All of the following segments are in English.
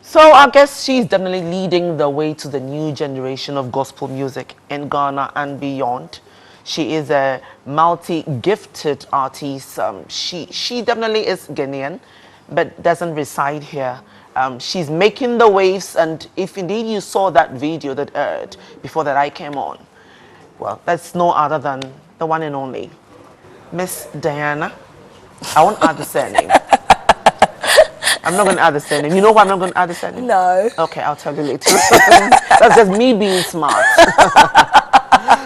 So I guess she's definitely leading the way to the new generation of gospel music in Ghana and beyond. She is a multi-gifted artist. She definitely is Ghanaian, but doesn't reside here. She's making the waves, and if indeed you saw that video that aired before that I came on, well, that's no other than the one and only Miss Diana. I won't add the surname. I'm not going to add the surname. You know why I'm not going to add the surname? No. Okay, I'll tell you later. That's just me being smart.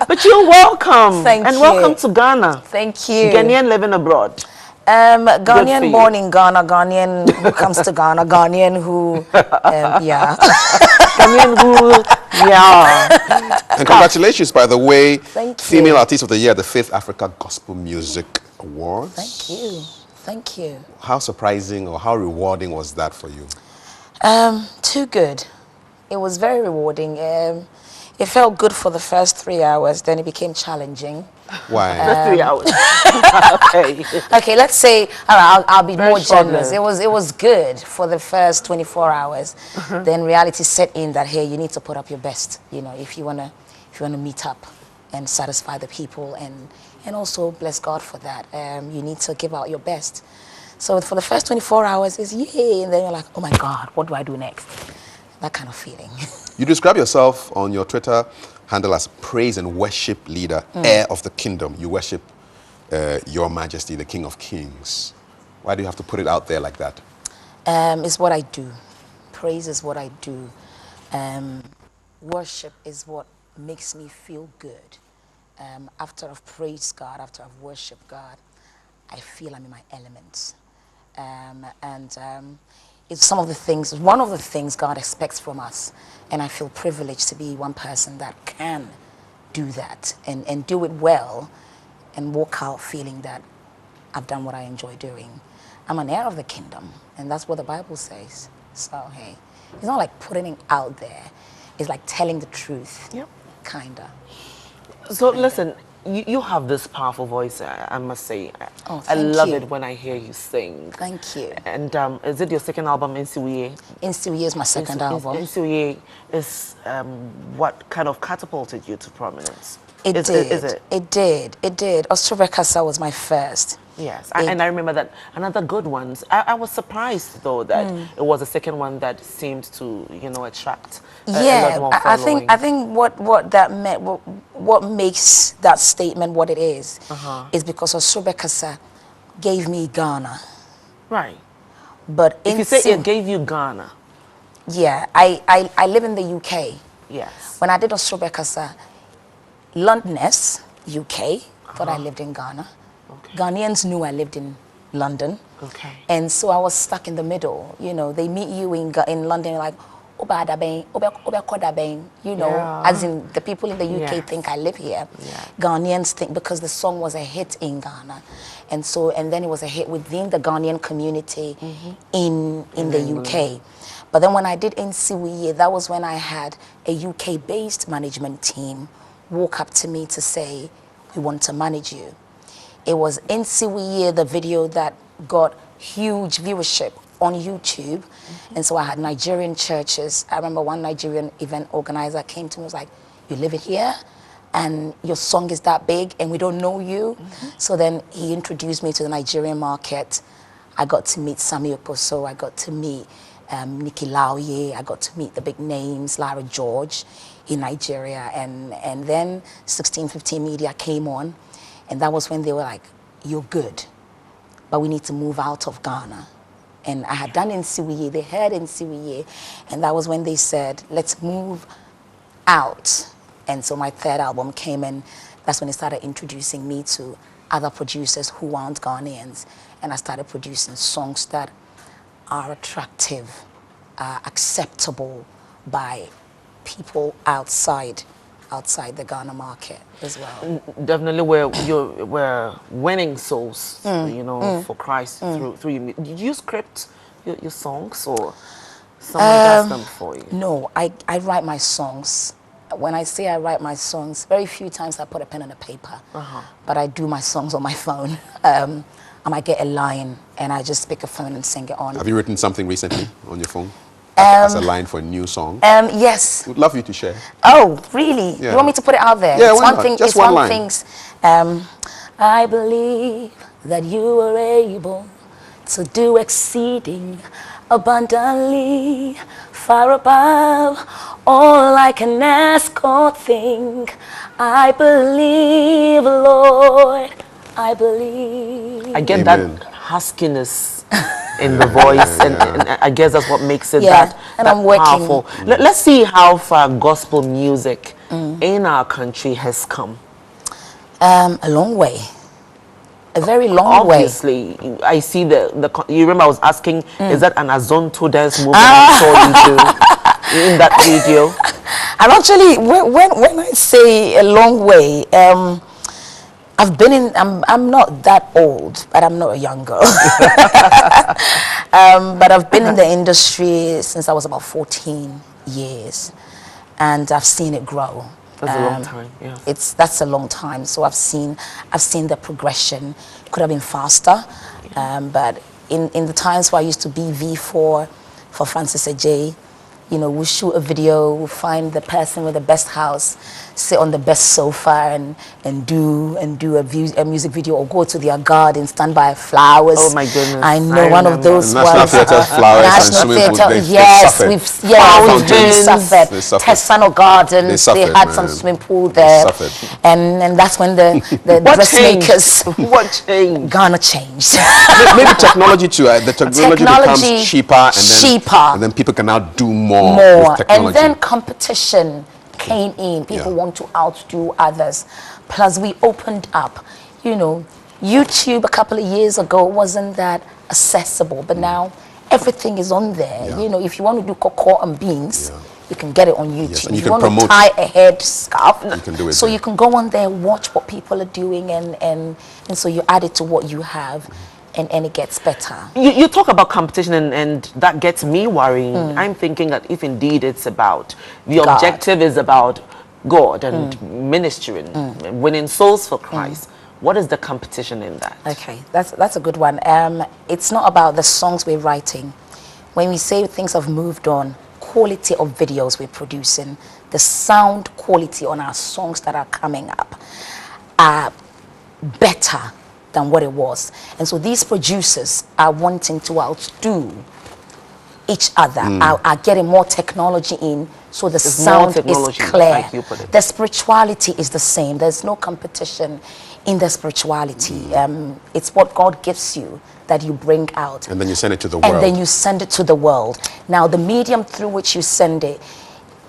But you're welcome. Thank and you. welcome to Ghana. Thank you. Ghanaian living abroad. Ghanaian born in Ghana, Ghanaian who comes to Ghana, Ghanaian who, yeah. Ghanaian who, yeah. And congratulations, by the way, Thank you. Female Artist of the Year at the 5th Africa Gospel Music Awards. Thank you. Thank you. How surprising or how rewarding was that for you? Too good. It was very rewarding. It felt good for the first 3 hours, then it became challenging. Why? Just 3 hours. Okay. Okay, let's say I'll be Very more generous. short-lived. It was good for the first 24 hours. Then reality set in that hey, you need to put up your best. You know, if you wanna meet up and satisfy the people and also bless God for that. You need to give out your best. So for the first 24 hours is yay, and then you're like, oh my God, what do I do next? That kind of feeling. You describe yourself on your Twitter handle as praise and worship leader, heir of the kingdom. You worship your majesty, the King of Kings. Why do you have to put it out there like that? It's what I do. Praise is what I do. Worship is what makes me feel good. After I've praised God, after I've worshiped God, I feel I'm in my elements. It's one of the things God expects from us. And I feel privileged to be one person that can do that and do it well and walk out feeling that I've done what I enjoy doing. I'm an heir of the kingdom, and that's what the Bible says. So, hey, it's not like putting it out there. It's like telling the truth. Yep. Kinda. So listen, you have this powerful voice, I must say. Oh, I thank love you. it when I hear you sing. Thank you. And is it your second album, Insiwie? Insiwie is my second album. Insiwie is what kind of catapulted you to prominence? It Is did. it? It did. It did. Ostrobekasa was my first. Yes, and I remember that another good ones. I was surprised though that it was the second one that seemed to, attract a lot more following. I think what that meant, what makes that statement what it is because Ostrobekasa gave me Ghana. Right. But if you say it gave you Ghana. Yeah, I live in the UK. Yes. When I did Ostrobekasa, Londoners, UK, thought I lived in Ghana. Okay. Ghanaians knew I lived in London. Okay. And so I was stuck in the middle. You know, they meet you in London like, as in the people in the UK think I live here. Yeah. Ghanaians think because the song was a hit in Ghana. And then it was a hit within the Ghanaian community in the UK. But then when I did Insiwie, that was when I had a UK-based management team walk up to me to say, we want to manage you. It was Insiwie, the video that got huge viewership on YouTube. And so I had Nigerian churches. I remember one Nigerian event organizer came to me and was like, you live here and your song is that big and we don't know you. So then he introduced me to the Nigerian market. I got to meet Sami Oposo. I got to meet Nikki Lauye. I got to meet the big names, Lara George in Nigeria. And then 1615 Media came on. And that was when they were like, you're good, but we need to move out of Ghana. And I had done Insiwie, they heard Insiwie, and that was when they said, let's move out. And so my third album came in. That's when they started introducing me to other producers who aren't Ghanaians. And I started producing songs that are attractive, acceptable by people outside the Ghana market as well. Definitely, we're winning souls, for Christ through you. Did you script your songs or someone does them for you? No, I write my songs. When I say I write my songs, very few times I put a pen on a paper, but I do my songs on my phone. I might get a line and I just pick a phone and sing it on. Have you written something recently on your phone? as a line for a new song? Yes. Would love you to share. Oh, really? Yeah. You want me to put it out there? Yeah, it's why one not? thing. Just it's one one line. things. I believe that you are able to do exceeding abundantly, far above all I can ask or think. I believe, Lord. I believe. I get Amen. that huskiness in the voice, and I guess that's what makes it Yeah, that, and that I'm working. powerful. Let's see how far gospel music in our country has come. A long way. A very long way. Obviously, I see you remember I was asking, is that an Azonto dance move that I saw you do in that video? And actually, when I say a long way, I've been in, I'm not that old, but I'm not a young girl. But I've been in the industry since I was about 14 years, and I've seen it grow. That's a long time, yeah. That's a long time. So I've seen the progression. It could have been faster, but in the times where I used to be V4 for Francis Ajay, you know, we'll shoot a video, we'll find the person with the best house, sit on the best sofa and do a music video, or go to their garden, stand by flowers. Oh my goodness. I know one of those National ones. Theatre flowers and National swimming pools. Theatre, They yes, suffered. we've They suffered. suffered. Tessano Gardens, They they suffered, had man. some swimming pool there, suffered. and that's when the What dressmakers changed? What changed? Ghana changed. Maybe technology too. The technology becomes cheaper, and then people can now do more with technology. And then competition came in. People want to outdo others. Plus, we opened up. You know, YouTube a couple of years ago wasn't that accessible, but now everything is on there. Yeah. You know, if you want to do cocoa and beans, you can get it on YouTube. Yes, and you if you can want promote. to tie a head scarf, You can do it so there. you can go on there, watch what people are doing, and so you add it to what you have, and it gets better. You talk about competition, and that gets me worrying. I'm thinking that if indeed it's about, the God. objective is about God and ministering, winning souls for Christ, what is the competition in that? Okay, that's a good one. It's not about the songs we're writing. When we say things have moved on, quality of videos we're producing, the sound quality on our songs that are coming up are better than what it was. And so these producers are wanting to outdo each other, are getting more technology in, so the There's more sound is technology, clear. like you put it. The spirituality is the same. There's no competition in the spirituality. It's what God gives you that you bring out. And then you send it to the world. And then you send it to the world. Now, the medium through which you send it,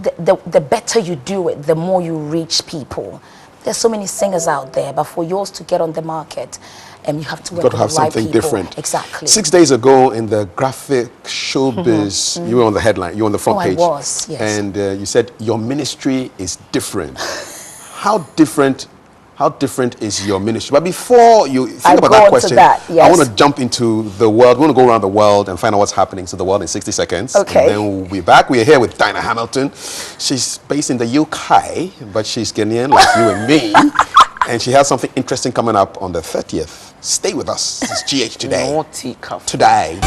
the better you do it, the more you reach people. There's so many singers out there, but for yours to get on the market, you have to work Got to with have the right something people. different. Exactly. 6 days ago in the graphic showbiz, you were on the headline, you were on the front I page. was, yes. And you said your ministry is different. How different is your ministry? But before you think about that question, I want to jump into the world. We want to go around the world and find out what's happening to the world in 60 seconds. Okay. And then we'll be back. We are here with Dinah Hamilton. She's based in the UK, but she's Ghanaian like you and me. And she has something interesting coming up on the 30th. Stay with us. This is GH Today. Naughty cuff. Today.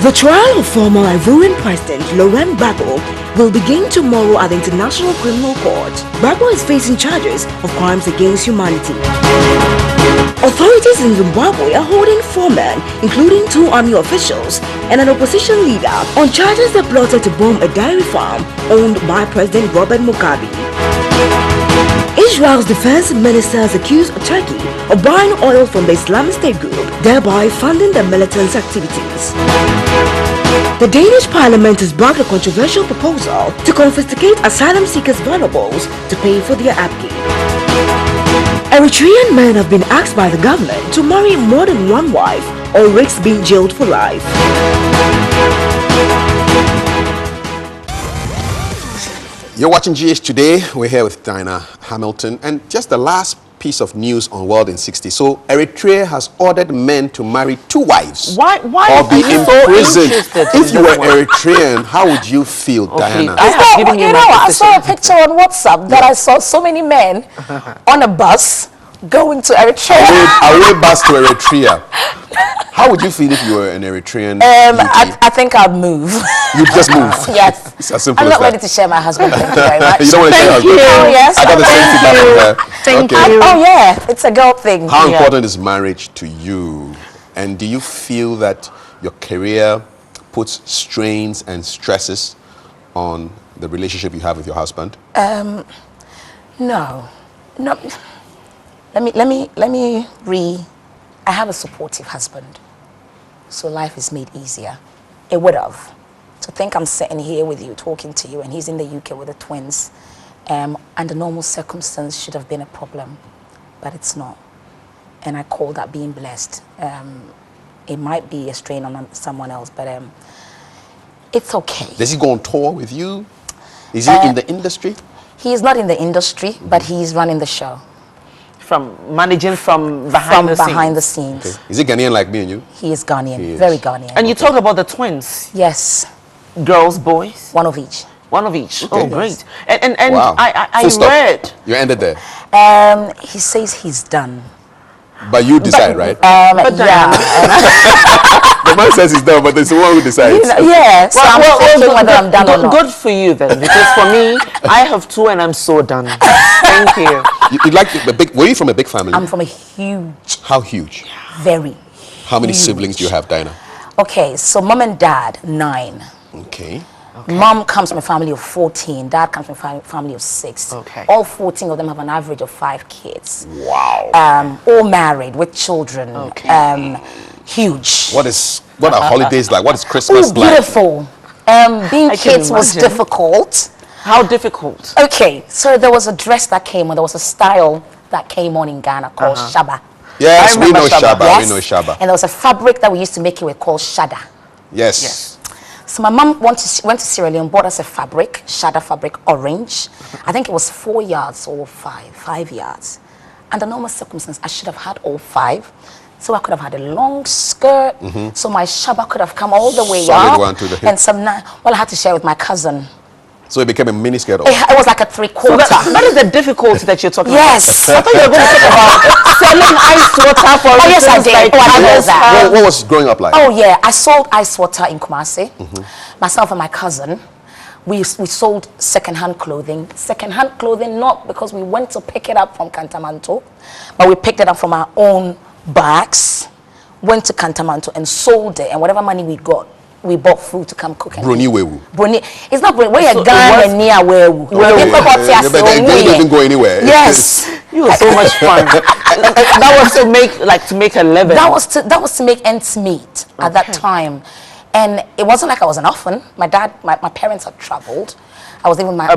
The trial of former Ivorian President Laurent Gbagbo will begin tomorrow at the International Criminal Court. Gbagbo is facing charges of crimes against humanity. Authorities in Zimbabwe are holding 4 men, including 2 army officials and an opposition leader, on charges they plotted to bomb a dairy farm owned by President Robert Mugabe. Israel's defense minister has accused Turkey of buying oil from the Islamic State group, thereby funding the militant's activities. The Danish parliament has backed a controversial proposal to confiscate asylum seekers' valuables to pay for their upkeep. Eritrean men have been asked by the government to marry more than one wife or risk being jailed for life. You're watching GH Today. We're here with Dinah Hamilton. And just the last piece of news on World in 60. So Eritrea has ordered men to marry 2 wives. Why or be are you so imprisoned. interested If in you were this one? Eritrean, how would you feel, Diana? I have given you my I saw a position. picture on WhatsApp that I saw so many men on a bus going to Eritrea. Away bus to Eritrea. How would you feel if you were an Eritrean? I think I'd move. You'd just move. Yes. It's as simple I'm as not that. ready to share my husband. Thank you very much. You don't want to share your husband? Oh, yes. I got the same feedback from there. Thank Okay. you. Oh, yeah. It's a girl thing. How important is marriage to you? And do you feel that your career puts strains and stresses on the relationship you have with your husband? No. I have a supportive husband. So life is made easier. It would have. To think I'm sitting here with you, talking to you, and he's in the UK with the twins, under normal circumstance should have been a problem, but it's not. And I call that being blessed. It might be a strain on someone else, but it's okay. Does he go on tour with you? Is he in the industry? He is not in the industry, but he's running the show. From managing from behind the scenes. Okay. Is he Ghanaian like me and you? He is Ghanaian, He is. very Ghanaian. And you talk about the twins, Yes, girls, boys, one of each. one of each. Okay. Oh, great! And Wow. I Full stop. read. You ended there. He says he's done. But you decide, right? Yeah. The man says he's done, but there's the one who decides. Yeah, so I'm thinking whether I'm done or not. Good for you then, because for me, I have two and I'm so done. Thank you. You like the big? Were you from a big family? I'm from a huge, How huge? very How many huge. siblings do you have, Dinah? Okay, so mom and dad, 9. Okay. Mom comes from a family of 14. Dad comes from a family of 6. Okay. All 14 of them have an average of 5 kids. Wow. All married with children. Okay. Huge. What are holidays like? What is Christmas like? Beautiful. Being I can kids was imagine. difficult. How difficult? Okay, so there was a dress that came on, there was a style that came on in Ghana called Shaba. Yes, I we know remember Shaba. Shaba. Yes. We know Shaba. And there was a fabric that we used to make it with called Shada. Yes. Yes. So my mom went to Sierra Leone, bought us a fabric, Shada fabric, orange. I think it was 4 yards or 5 yards. Under normal circumstances, I should have had all 5. So I could have had a long skirt. So my Shaba could have come all the way Solid up. one to the hip. And well, I had to share with my cousin. So it became a mini skirt. It was like a 3/4. That is the difficulty that you're talking Yes. about. I thought you were going to talk about selling ice water for Oh, yes, I instance, did. like Oh, I know that. What was growing up like? Oh yeah, I sold ice water in Kumasi. Myself and my cousin, we sold second-hand clothing. Second-hand clothing, not because we went to pick it up from Kantamanto, but we picked it up from our own bags, went to Kantamanto and sold it, and whatever money we got, we bought food to come cook and Bruni eat. Wewu. Bruni, it's not Bruni. We're So a Ghana near Wewu. They didn't even go anywhere. Yes. You were so much fun. That was to make a living. That was to make ends meet at that time. And it wasn't like I was an orphan. My parents had traveled. I was living with my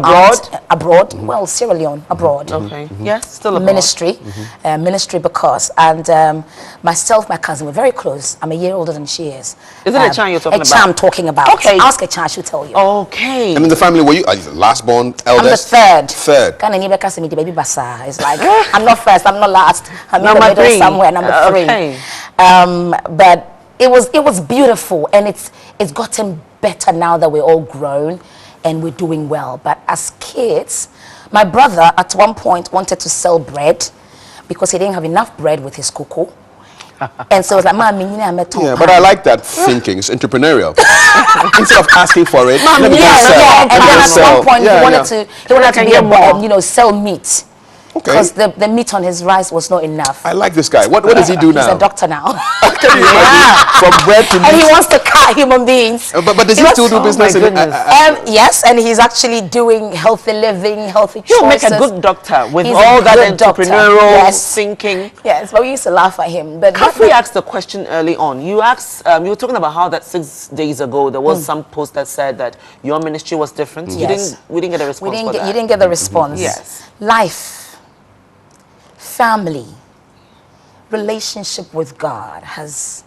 abroad. Well, Sierra Leone, abroad. Okay. Yes, still a Ministry, ministry because, and myself, my cousin, we're very close. I'm a year older than she is. Is it a Chan you're talking about? A Chan I'm talking about. Okay. Ask a Chan, she'll tell you. Okay. And in the family, were you the last born, eldest? I'm the third. Third. Kana ni beka se mi di baby basa. It's like I'm not first, I'm not last. I'm in the Number middle 3. somewhere, number 3. Okay. But it was beautiful, and it's gotten better now that we're all grown and we're doing well. But as kids, my brother at one point wanted to sell bread because he didn't have enough bread with his cocoa. And so it was like, Yeah, but I like that thinking. It's entrepreneurial. Instead of asking for it, let me yeah, just sell. yeah. And Let me then just at sell. one point Yeah, he wanted yeah. to be a bomb, sell meat. Okay. Because the meat on his rice was not enough. I like this guy. What does he do now? He's a doctor now. From bread to And he meat. wants to cut human beings. But does he still do business? Yes, and he's actually doing healthy living, healthy choices. He'll make a good doctor with He's all a that good doctor. entrepreneurial thinking. Yes, but we used to laugh at him. But Kafri asked the question early on. You were talking about how that 6 days ago there was some post that said that your ministry was different. Yes. We didn't get a response for that. You didn't get the response. Yes. Life, family, relationship with God has,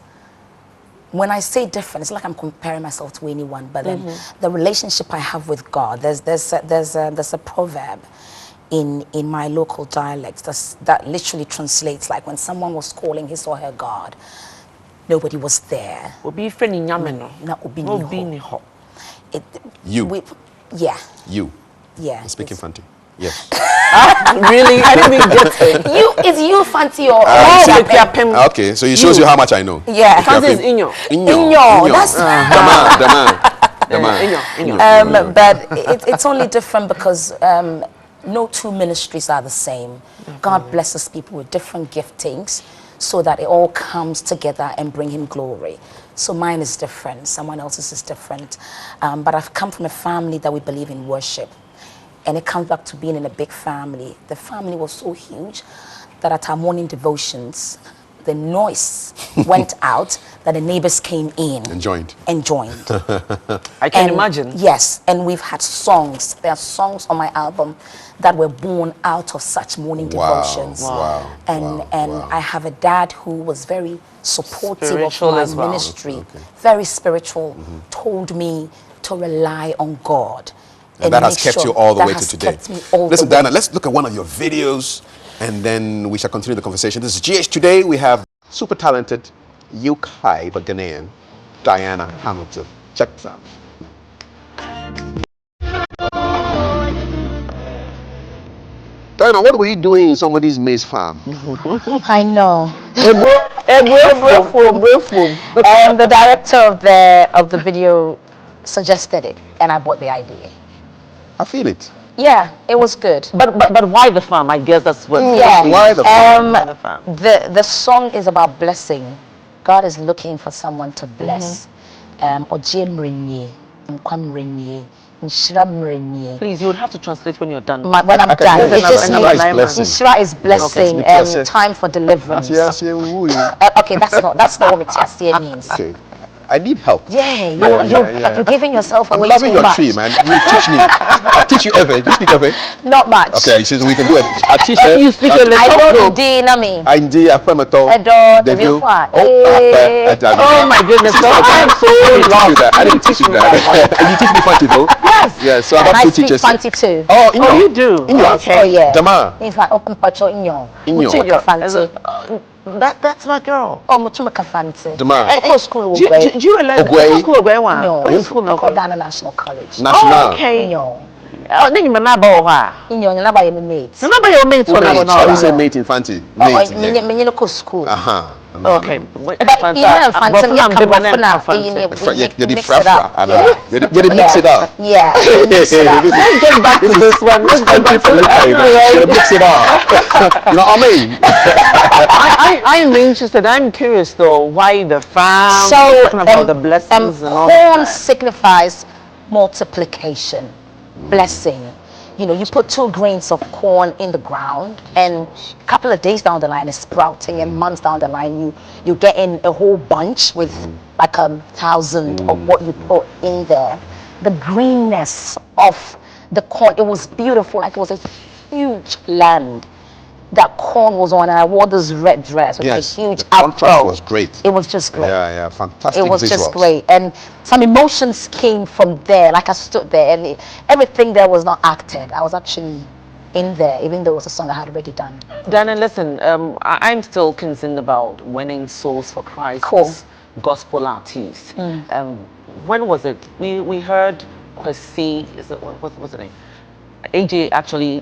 when I say different, it's like I'm comparing myself to anyone, but then the relationship I have with God, there's a proverb in my local dialect that literally translates like when someone was calling his or her God, nobody was there. Obi friend in Yameno. Na obi ni Obi ho. ni ho. You. Yeah. You. Yeah. Speaking it's- Fanti. Yes. Really? I didn't even get it. Is you fancy or okay, so it shows you how much I know. Yeah. Fancy is inyo. Inyo. That's the man. Inyo. But it's only different because no two ministries are the same. God blesses people with different giftings so that it all comes together and bring him glory. So mine is different, someone else's is different. But I've come from a family that we believe in worship. And it comes back to being in a big family. The family was so huge that at our morning devotions, the noise went out that the neighbors came in. And joined. I can imagine. Yes, and we've had songs. There are songs on my album that were born out of such morning devotions. Wow. And I have a dad who was very supportive Spiritual of my ministry, very spiritual, told me to rely on God. And that has kept you all the way to today. Listen, Diana, let's look at one of your videos and then we shall continue the conversation. This is GH Today. We have super talented UK but Ghanaian Diana Hamilton. Check this out. Diana, what were you doing in somebody's maize farm? I know. And the director of the video suggested it, and I bought the idea. I feel it. Yeah, it was good. But why the farm? I guess that's what. Why the farm? The song is about blessing. God is looking for someone to bless. Please, you would have to translate when you're done. When I'm done, it just means Ishra is blessing. Time for deliverance. Okay, that's not what Tiasie means. Okay. I need help. You're giving yourself away. I'm loving your tree, man. You teach me. I teach you ever. You speak ever? Not much. Okay, so we can do it. I teach you. You speak a little. I don't do Nami. I do. I put my toe. I don't. Oh my goodness! I'm so lost. I didn't teach you that. You teach me fancy though. Yes. Yeah. So I have two teachers. Fancy too. Oh, you do. Okay. Oh yeah. Dama. In fact, open pacho inyo. Inyo. That's my girl. Oh, Mutumaka fancy. Dama. School Do you realize school Ogwe one? No, What school now? Ghana National College. National. Oh, okay. Inyo. Oh, then you may not know why. Inyo, you're not by your mates. You're not by your mates. How do you say mate in fancy? Mate. Menino school. Okay. But you know, fancy. You mix it up. Yeah. Let's get back to this one. Mix it up. You know what I mean? I'm interested. I'm curious though. Why the farm? So talking about the blessings and all corn that. signifies multiplication, blessing. You know, you put 2 grains of corn in the ground, and a couple of days down the line it's sprouting, and months down the line you get in a whole bunch with like 1,000 of what you put in there. The greenness of the corn, it was beautiful, like it was a huge land that corn was on, and I wore this red dress with a huge the contrast was great. It was just great. Yeah, fantastic. It was visuals. just great, and some emotions came from there. Like I stood there, and everything there was not acted. I was actually in there, even though it was a song I had already done. Dana, listen, I'm still concerned about winning souls for Christ. Cool. Gospel artists. When was it? We heard Kwesi. What was the name? AJ actually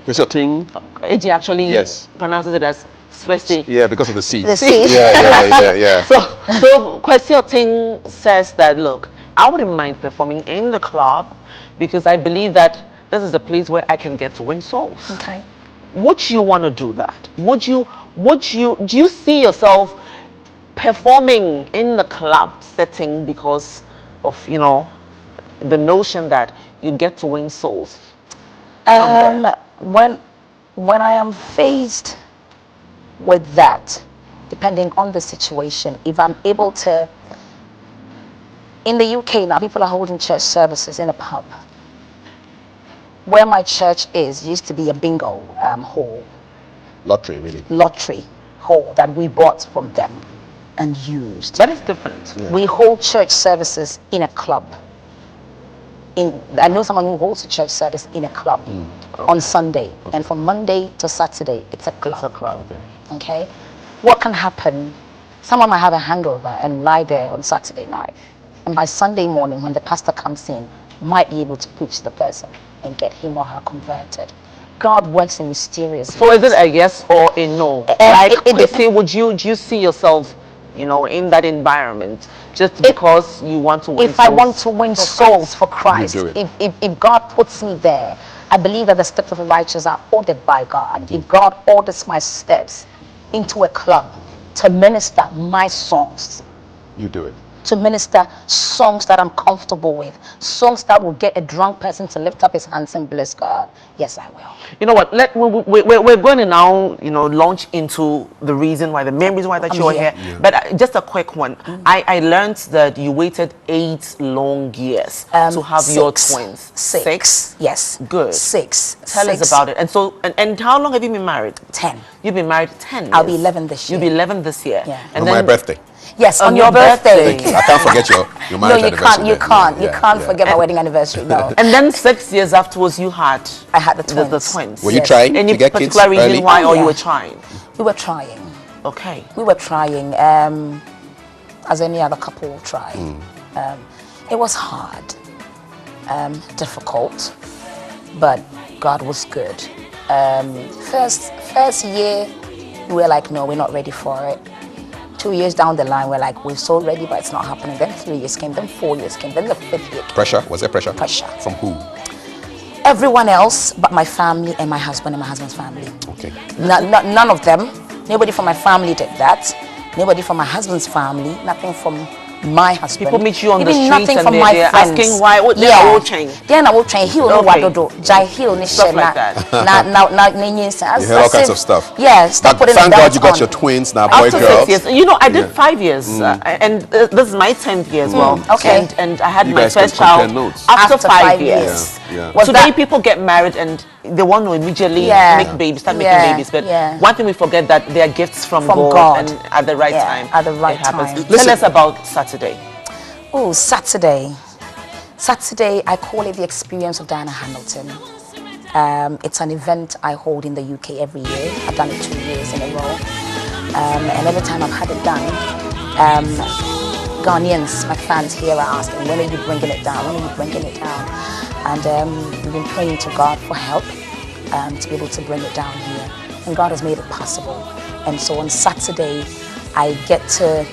pronounces it as Swesi. Yeah, because of the C. The C. Yeah. So Kwesi Ting says that, look, I wouldn't mind performing in the club because I believe that this is a place where I can get to win souls. Okay. Would you want to do that? Do you see yourself performing in the club setting because of, the notion that you get to win souls? When I am faced with that, depending on the situation, if I'm able to, in the UK now, people are holding church services in a pub. Where my church is used to be a bingo hall. Lottery, really. Lottery hall that we bought from them and used. That is different. Yeah. We hold church services in a club. I know someone who holds a church service in a club on Sunday, and from Monday to Saturday, it's a club. It's a club. Okay? What can happen? Someone might have a hangover and lie there on Saturday night, and by Sunday morning, when the pastor comes in, might be able to preach the person and get him or her converted. God works in mysterious ways. So is it a yes or a no? Would you see yourself, in that environment just because you want to win souls? If I want to win souls for Christ, if God puts me there, I believe that the steps of the righteous are ordered by God. If God orders my steps into a club to minister my songs, you do it. To minister songs that I'm comfortable with, songs that will get a drunk person to lift up his hands and bless God. Yes, I will. You know what? We're going to now, launch into the reason why, the main reason why that you're here. Yeah. But just a quick one. I learned that you waited 8 long years to have your twins. 6? Yes. Good. 6. Tell us about it. And so, and how long have you been married? 10. You've been married 10 years. I'll be 11 this year. You'll be 11 this year. Yeah. And on my birthday. Yes, on your birthday. Thank you. I can't forget your marriage anniversary. You can't forget my wedding anniversary. No. And then 6 years afterwards, I had the twins. The twins. Were you trying Any to get kids particular reason early? why, or you were trying? We were trying. Okay. We were trying, as any other couple tried. It was hard, difficult, but God was good. First year, we were like, no, we're not ready for it. 2 years down the line, we're like, we're so ready, but it's not happening. Then 3 years came, then 4 years came, then the 5th year came. Pressure? Was there pressure? Pressure. From who? Everyone else but my family and my husband and my husband's family. Okay. None of them. Nobody from my family did that. Nobody from my husband's family. Nothing from my husband. People meet you on the streets nothing and from they're asking why. They're all changed. They're not all changed. He'll know what to do. He'll know stuff like that. You heard all kinds of stuff. Yeah. Stop putting thank God you got your twins now, boy, girls. 6 years. I did 5 years, and this is my 10th year as well. Okay. And I had you my first child after 5 years. Yeah. Today people get married and they want to immediately make babies, start making babies. But one thing we forget, that they are gifts from God, and at the right time, at the right time. Tell us about Saturday. Oh, Saturday, I call it the experience of Diana Hamilton. It's an event I hold in the UK every year. I've done it 2 years in a row. And every time I've had it done, Ghanaians, my fans here, are asking, when are you bringing it down? When are you bringing it down? And we've been praying to God for help to be able to bring it down here. And God has made it possible. And so on Saturday, I get to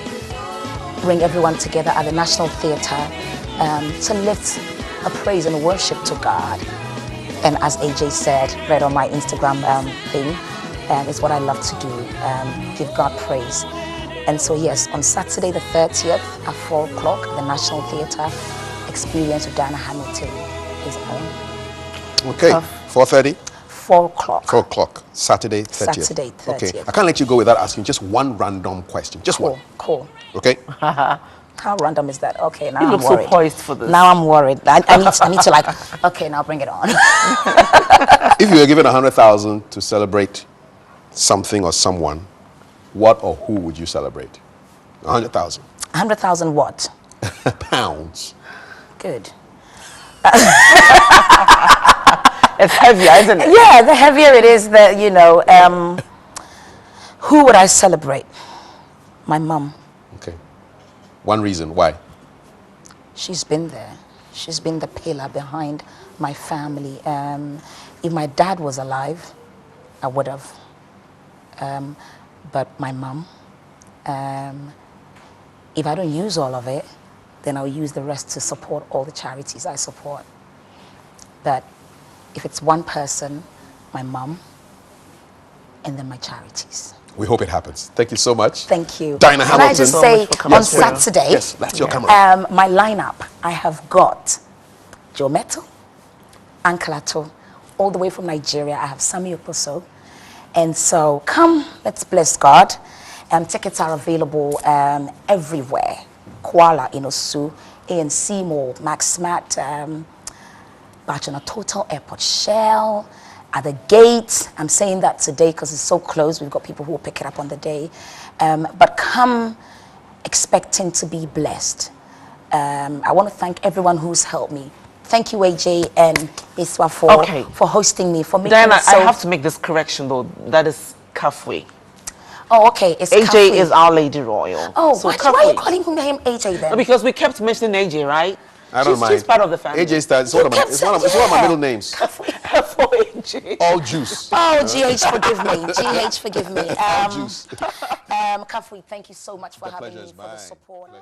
bring everyone together at the National Theatre to lift a praise and worship to God. And as AJ said, right on my Instagram thing, it's what I love to do, give God praise. And so yes, on Saturday the 30th at 4 o'clock, the National Theatre, experience with Diana Hamilton is on. Okay, 4:30? 4 o'clock. 4 o'clock, Saturday 30th. Saturday 30th. Okay, I can't let you go without asking just one random question. Just one. Cool. Okay? How random is that? Okay, now you I'm look worried. so poised for this. Now I'm worried. I need to okay, now bring it on. If you were given 100,000 to celebrate something or someone, what or who would you celebrate? 100,000. 100,000 what? Pounds. Good. It's heavier, isn't it? Yeah, the heavier it is, who would I celebrate? My mum. Okay. One reason, why? She's been there. She's been the pillar behind my family. If my dad was alive, I would have. But my mum, if I don't use all of it, then I'll use the rest to support all the charities I support. But if it's one person, my mum, and then my charities. We hope it happens. Thank you so much. Thank you. Diana Hamilton. Can I just say, on Saturday, yes, that's your camera. My lineup, I have got Joe Metal, Ankalato, all the way from Nigeria. I have Sami Oposo. And so come, let's bless God. Tickets are available everywhere. Kuala, Inosu, ANC Mall, Max Smart, Bachana Total, Airport Shell, at the gate. I'm saying that today because it's so close. We've got people who will pick it up on the day. But come expecting to be blessed. I want to thank everyone who's helped me. Thank you, AJ and Iswa, for hosting me. For making Diana, it so... I have to make this correction though. That is Kafwe. Oh, okay. It's AJ Kafwe. is Our Lady Royal. Oh, so why are you calling him AJ then? No, because we kept mentioning AJ, right? I don't mind. She's part of the family. AJ Styles. It's one of my middle names. F-O-A-G. All juice. Oh, GH, forgive me. GH, forgive me. All juice. Kafui, thank you so much for having me, for the support. Pleasure.